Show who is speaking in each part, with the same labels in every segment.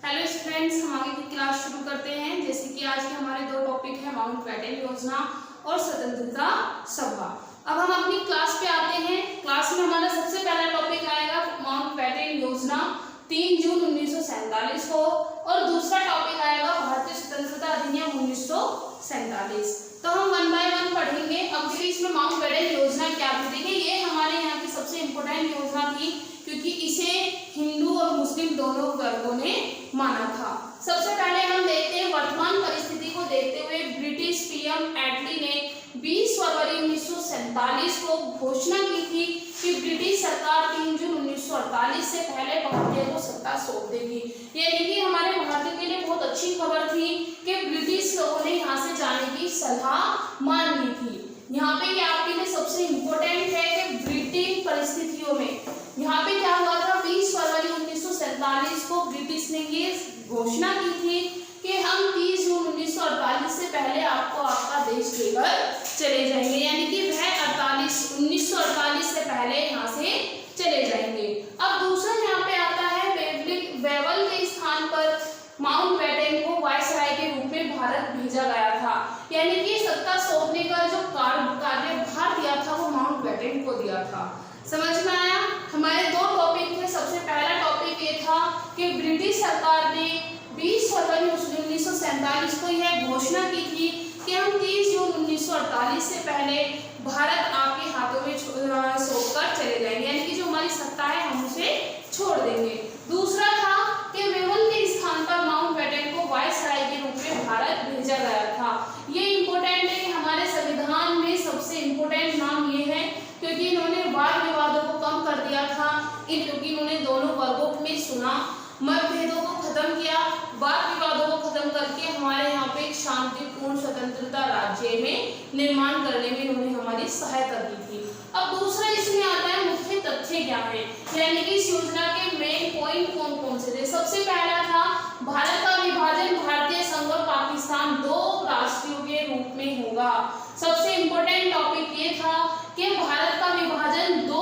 Speaker 1: Hello students, हम आगे की क्लास शुरू करते हैं। जैसे कि आज के हमारे दो टॉपिक है, माउंटबेटन योजना और स्वतंत्रता सभा। अब हम अपनी क्लास पे आते हैं। क्लास में हमारा सबसे पहला टॉपिक आएगा माउंटबेटन योजना 3 जून 1947 को, और दूसरा टॉपिक आएगा भारतीय स्वतंत्रता अधिनियम 1947। तो हम वन बाय वन पढ़ेंगे। अब देखिए इसमें माउंटबेटन योजना क्या थी। देखिए ये हमारे यहाँ की सबसे इम्पोर्टेंट योजना थी, क्योंकि इसे हिंदू और मुस्लिम दोनों वर्गों ने माना था। सबसे पहले हम देखते हैं वर्तमान परिस्थिति को देखते हुए ब्रिटिश पीएम एटली ने 20 फरवरी 1947 को घोषणा की थी कि ब्रिटिश सरकार 3 जून 1948 से पहले भारतीय को सत्ता सौंप देगी। यानी कि हमारे भारत के लिए बहुत अच्छी खबर थी कि ब्रिटिश लोगों ने यहाँ से जाने की सलाह मान ली थी। यहाँ पे ये आपके लिए सबसे इम्पोर्टेंट है कि ब्रिटिश परिस्थितियों में यहाँ पे क्या हुआ था, 20 फरवरी 1947 को ब्रिटिश ने ये घोषणा की थी कि हम 30 जून 1948 से पहले आपको आपका देश देकर चले जाएंगे। यानी कि वह 1948 से पहले यहाँ से चले जाएंगे। अब दूसरा यहाँ पे आता है वेवल के स्थान पर माउंटबेटन को वायसराय के रूप में भारत भेजा गया था। यानी कि सत्ता सौंपने का जो कार्यभार दिया था वो माउंटबेटन को दिया था। समझ में आया? हमारे दो टॉपिक थे। सबसे पहला टॉपिक ये था कि ब्रिटिश सरकार ने 20 फरवरी 1947 को यह घोषणा की थी कि हम 30 जून 1948 से पहले भारत आपके हाथों में सौंपकर चले जाएंगे। यानी कि जो हमारी सत्ता है हम उसे छोड़ देंगे। दूसरा था कि वेवल के स्थान पर माउंटबेटन को वायसराय के रूप में भारत भेजा गया था। ये इम्पोर्टेंट है कि हमारे संविधान में सबसे इम्पोर्टेंट नाम ये है, क्योंकि इन्होंने वाद विवादों को कम कर दिया था, क्योंकि इन्होंने दोनों वर्गों में सुना, मतभेदों को खत्म किया, वाद विवादों को खत्म करके हमारे यहाँ पे एक शांतिपूर्ण स्वतंत्रता राज्य में निर्माण करने में इन्होंने हमारी सहायता की थी। अब दूसरा इसमें आता है मुख्य तथ्य क्या है, यानी कि इस योजना के मेन पॉइंट कौन कौन से थे। सबसे पहला था भारत का विभाजन भारतीय संघ और पाकिस्तान दो राष्ट्रों के रूप में होगा। सबसे इम्पोर्टेंट टॉपिक ये था कि भारत का विभाजन दो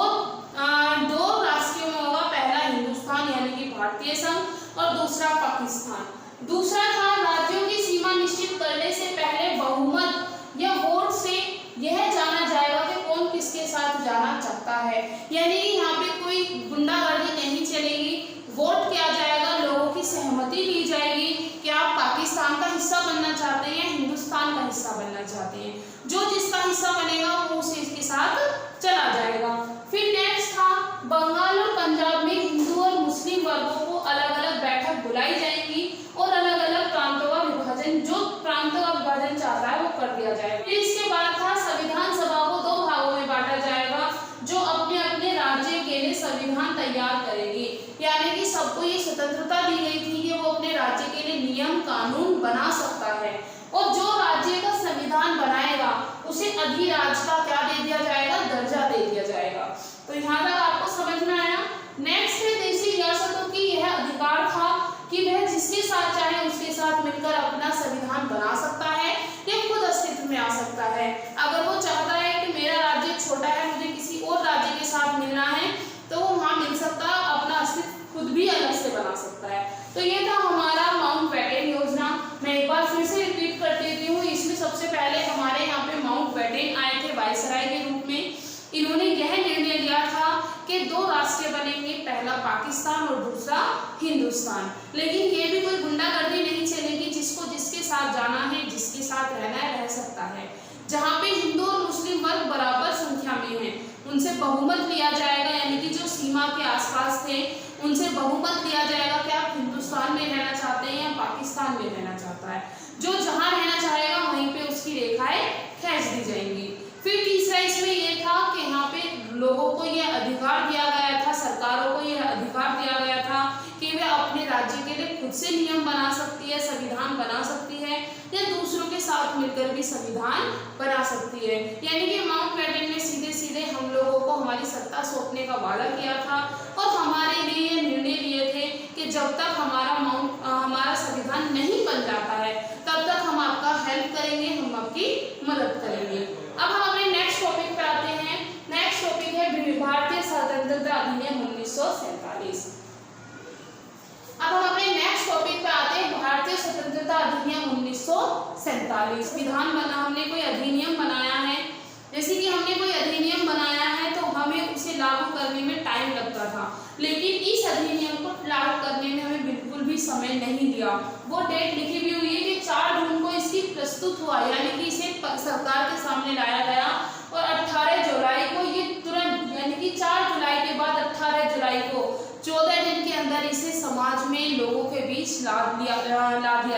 Speaker 1: राष्ट्रों में होगा। पहला हिंदुस्तान यानी कि भारतीय संघ और दूसरा पाकिस्तान। दूसरा था राज्यों की सीमा निश्चित करने से पहले बहुमत या वोट से यह जाना जाएगा कि कौन किसके साथ जाना चाहता है। यानी कि यहाँ पे कोई गुंडागर्दी नहीं चलेगी। वोट किया जाएगा, लोगों की सहमति ली जाएगी कि आप पाकिस्तान का हिस्सा बनना चाहते हैं या हिंदुस्तान का हिस्सा बनना चाहते हैं। जो जिसका हिस्सा बनेगा वो उसके साथ चला जाएगा। फिर नेक्स्ट था बंगाल और पंजाब में हिंदू और मुस्लिम वर्गों को अलग अलग बैठक बुलाई जाएगी और अलग अलग प्रांतों का विभाजन, जो प्रांतों का विभाजन चाहता है वो कर दिया जाएगा। फिर इसके बाद था संविधान सभा को दो भागों में बांटा जाएगा, जो अपने अपने राज्य के लिए संविधान तैयार करेगी। यानी कि सबको ये स्वतंत्रता दी गई थी कि वो अपने राज्य के लिए नियम कानून बना सकता है, और जो राज्य का संविधान बनाएगा उसे अधिराज्य का क्या दे दिया जाएगा, दर्जा दे दिया जाएगा। तो यहाँ तक आपको समझ में आया। नेक्स्ट है देशी रियासतों की यह अधिकार था कि वह जिसके साथ चाहे उसके साथ मिलकर अपना संविधान बना सकता है या खुद अस्तित्व में आ सकता है। अगर वो चाहता है कि मेरा राज्य छोटा है, मुझे किसी और राज्य के साथ मिलना है, तो वो वहाँ मिल सकता है, अपना अस्तित्व खुद भी अलग से बना सकता है। तो ये था हमारा माउंटबेटन योजना। मैं एक बार फिर से रिपीट कर देती हूँ। इसमें सबसे पहले हमारे यहाँ पे माउंटबेटन आए थे वायसराय के रूप में। इन्होंने यह निर्णय लिया था कि दो राष्ट्र बनेंगे, पहला पाकिस्तान और दूसरा हिंदुस्तान। लेकिन ये भी कोई गुंडागर्दी नहीं चलेगी, जिसको जिसके साथ जाना है, जिसके साथ रहना है रह सकता है। जहाँ पे हिंदू और मुस्लिम वर्ग बराबर संख्या में हैं, उनसे बहुमत लिया जाएगा। यानी कि जो सीमा के आसपास थे उनसे बहुमत लिया जाएगा कि आप हिंदुस्तान में रहना चाहते हैं या पाकिस्तान में रहना चाहता है। जो जहाँ रहना चाहेगा वहीं पे उसकी रेखाएं खींच दी जाएंगी। फिर तीसरा इसमें यह था कि यहाँ पे लोगों को यह अधिकार दिया गया था, सरकारों को यह अधिकार दिया गया था कि वे अपने राज्य के लिए खुद से नियम बना सकती है, संविधान बना सकती है, या दूसरों के साथ मिलकर भी संविधान बना सकती है। यानी कि माउंटबेटन ने सीधे सीधे हम लोगों को हमारी सत्ता सौंपने का वादा किया था और हमारे लिए ये निर्णय लिए थे कि जब तक हमारा संविधान नहीं बन जाता है तब तक हम आपका हेल्प करेंगे, हम आपकी मदद करेंगे। अब हम अपने नेक्स्ट टॉपिक पे आते हैं। नेक्स्ट टॉपिक है भारतीय स्वतंत्रता अधिनियम 1947। अब हम अपने नेक्स्ट टॉपिक स्वतंत्रता अधिनियम 1947 विधान बना, हमने कोई अधिनियम बनाया है, जैसे कि हमने कोई अधिनियम बनाया है तो हमें उसे लागू करने में टाइम लगता था, लेकिन इस अधिनियम को लागू करने में हमें बिल्कुल भी समय नहीं दिया। वो डेट लिखी भी हुई है कि 4 जून को इसकी प्रस्तुत हुआ, यानी कि इसे सरकार के सामने लाया गया और 18 जुलाई को ये तुरंत, यानी कि 4 जुलाई के बाद 18 जुलाई को 14 दिन के अंदर इसे समाज में लोगों के बीच ला दिया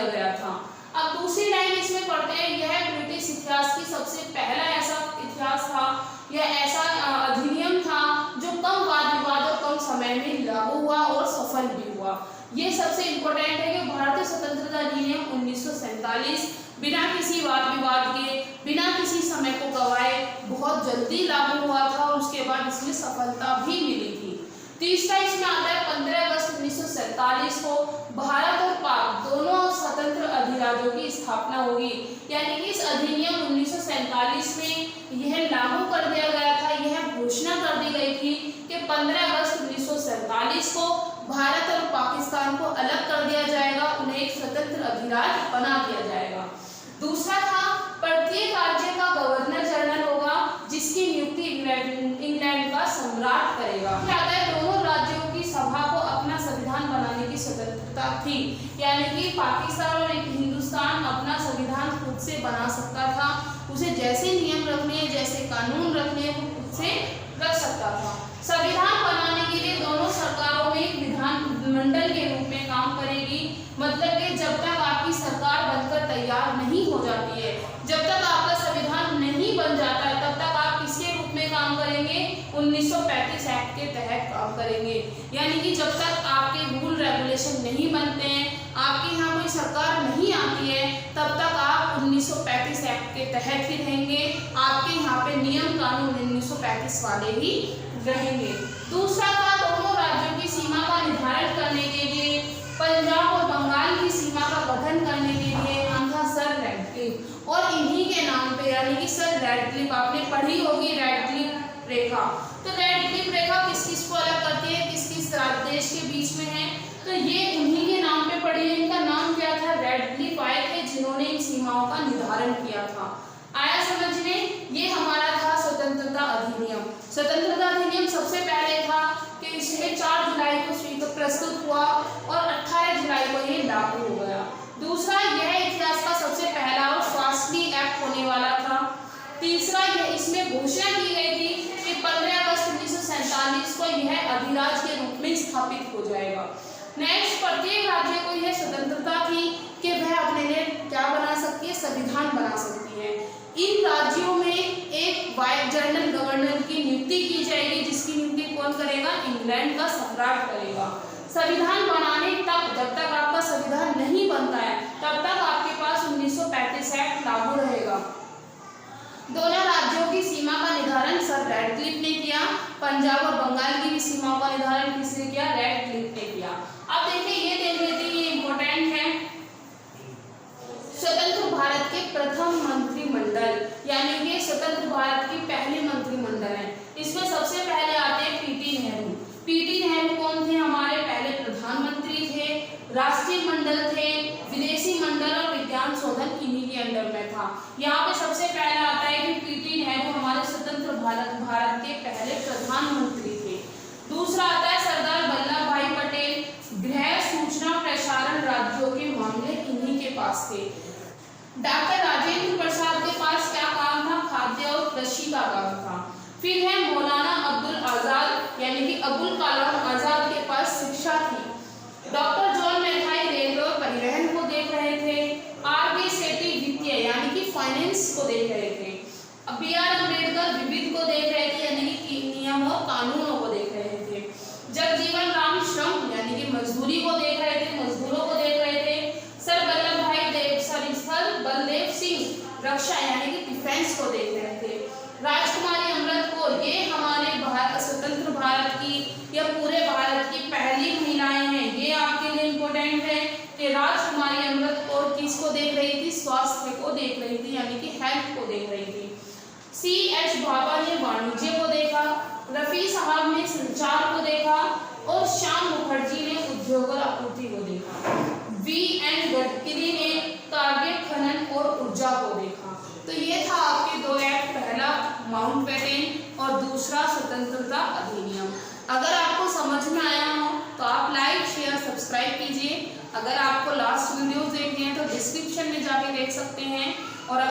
Speaker 1: गया था। अब दूसरी लाइन इसमें पढ़ते हैं, यह ब्रिटिश इतिहास की सबसे पहला ऐसा इतिहास था, यह ऐसा अधिनियम था जो कम वाद विवाद और कम समय में लागू हुआ और सफल भी हुआ। ये सबसे इम्पोर्टेंट है कि भारतीय स्वतंत्रता अधिनियम 1947 बिना किसी वाद विवाद के, बिना किसी समय को गवाए बहुत जल्दी लागू हुआ था और उसके बाद इसमें सफलता भी मिली थी। तीसरा इसमें आता है 15 अगस्त 1947 को भारत और पाक दोनों स्वतंत्र अधिराज्यों की स्थापना होगी, यानी कि इस अधिनियम 1947 में यह लागू कर दिया गया था, यह घोषणा कर दी गई थी कि 15 अगस्त 1947 को भारत और पाकिस्तान को अलग कर दिया जाएगा, उन्हें एक स्वतंत्र अधिराज्य बना दिया जाएगा। दूसरा था प्रत्येक राज्य का गवर्नर जनरल होगा जिसकी नियुक्ति इंग्लैंड का सम्राट करेगा। क्या आता है, दोनों राज्यों की सभा को अपना संविधान बनाने की स्वतंत्रता थी, यानी कि पाकिस्तान और हिंदुस्तान अपना संविधान खुद से बना सकता था, उसे जैसे नियम रखने, जैसे कानून रखने वो खुद से रख सकता था। संविधान बनाने के लिए दोनों सरकारों में विधान मंडल के रूप में काम करेगी, मतलब कि जब तक आपकी सरकार बनकर तैयार नहीं हो जाती है, जब तक आपका संविधान नहीं बन जाता है, तब तक आप किसके रूप में काम करेंगे, 1935 एक्ट के तहत काम करेंगे। यानी कि जब तक आपके रूल रेगुलेशन नहीं बनते हैं, आपके यहाँ कोई सरकार नहीं आती है, तब तक आप 1935 एक्ट के तहत ही रहेंगे, आपके यहाँ पे नियम कानून 1935 वाले ही रहेंगे। दूसरा था दोनों राज्यों की सीमा का निर्धारण करने के लिए पंजाब और बंगाल की सीमा का गठन करने के लिए नाम था सर रैडक्लिफ, और इन्हीं के नाम पे, यानी कि सर रैडक्लिफ आपने पढ़ी होगी रैडक्लिफ रेखा। तो रैडक्लिफ रेखा किस किस को अलग करती है, किस किस देश के बीच में है, तो ये उन्हीं के नाम पे पढ़ी है। इनका नाम क्या था, रैडक्लिफ आए थे जिन्होंने इन सीमाओं का निर्धारण किया था। आया समझ में, ये हमारा था स्वतंत्रता अधिनियम। स्वतंत्रता अधिनियम सबसे पहले था कि इसे 4 जुलाई को प्रस्तुत हुआ और 18 जुलाई को ये लागू हो गया। दूसरा, यह इतिहास का सबसे पहला और फास्टली एक्ट होने वाला था। तीसरा, यह इसमें घोषणा की गई थी कि 15 अगस्त 1947 को यह अधिराज्य के रूप में स्थापित हो जाएगा। नेक्स्ट, प्रत्येक राज्य को यह स्वतंत्रता थी कि वह अपने लिए क्या बना सकती है, संविधान बना सकती है। इन राज्यों में एक वाइस जनरल गवर्नर की नियुक्ति की जाएगी, जिसकी नियुक्ति कौन करेगा, इंग्लैंड का सम्राट करेगा। संविधान बनाने तक, जब तक आपका संविधान नहीं बनता है, तब तक आपके पास 1935 एक्ट लागू रहेगा। दोनों राज्यों की सीमा का निर्धारण सर रैडक्लिफ ने किया, पंजाब और बंगाल की भी सीमाओं का निर्धारण किसने किया, रैडक्लिफ ने किया। अब देखिए, ये देख लेते हैं, ये इंपॉर्टेंट है। स्वतंत्र भारत के प्रथम मंत्रिमंडल, यानी कि स्वतंत्र भारत की पहली मंत्रिमंडल है। इसमें सबसे पहले आते हैं पीटी नेहरू। पीटी नेहरू कौन थे, हमारे पहले प्रधानमंत्री थे, राष्ट्रीय मंडल थे, विदेशी मंडल और विज्ञान शोधन इन्हीं के अंडर में था। यहाँ पे सबसे पहले आता है कि पीटी नेहरू हमारे स्वतंत्र भारत के पहले प्रधानमंत्री थे। दूसरा आता है सरदार वल्लभ भाई पटेल, गृह सूचना प्रसारण राज्यों के मामले इन्हीं के पास थे। डॉक्टर राजेंद्र प्रसाद के पास क्या काम था, खाद्य और कृषि का काम था। फिर है मौलाना अब्दुल आजाद, यानी कि अबुल कलाम आजाद के पास शिक्षा थी। डॉक्टर जॉन मैथाई रेलवे और परिवहन को देख रहे थे। आर.के. सेठी वित्तीय, यानी कि फाइनेंस को देख रहे थे। बी.आर. अम्बेडकर विविध को देख रहे थे, यानी कि नियम और कानूनों को देख रहे थे। जगजीवन राम श्रम, यानी कि मजदूरी को देख रहे थे, मजदूरों को देख रहे थे। सर बलदेव सिंह रक्षा, यानी कि डिफेंस को देख रहे थे। राजकुमारी अमृत कौर, ये हमारे स्वतंत्र भारत की या पूरे भारत की पहली महिलाएं हैं। ये आपके लिए इम्पोर्टेंट है कि राजकुमारी अमृत कौर किसको देख रही थी, स्वास्थ्य को देख रही थी, यानी कि हेल्थ को देख रही थी। C.H. भाभा ने वाणिज्य को देखा, रफी साहब ने संचार को देखा और श्याम मुखर्जी ने उद्योग और आपूर्ति को देखा। वी एन गडकरी ने कार्य खनन और ऊर्जा को देखा। तो ये था आपके दो एक्ट, पहला माउंटबेटन और दूसरा स्वतंत्रता अधिनियम। अगर आपको समझ में आया हो तो आप लाइक शेयर सब्सक्राइब कीजिए। अगर आपको लास्ट वीडियोस देखने हैं तो डिस्क्रिप्शन में जाके देख सकते हैं।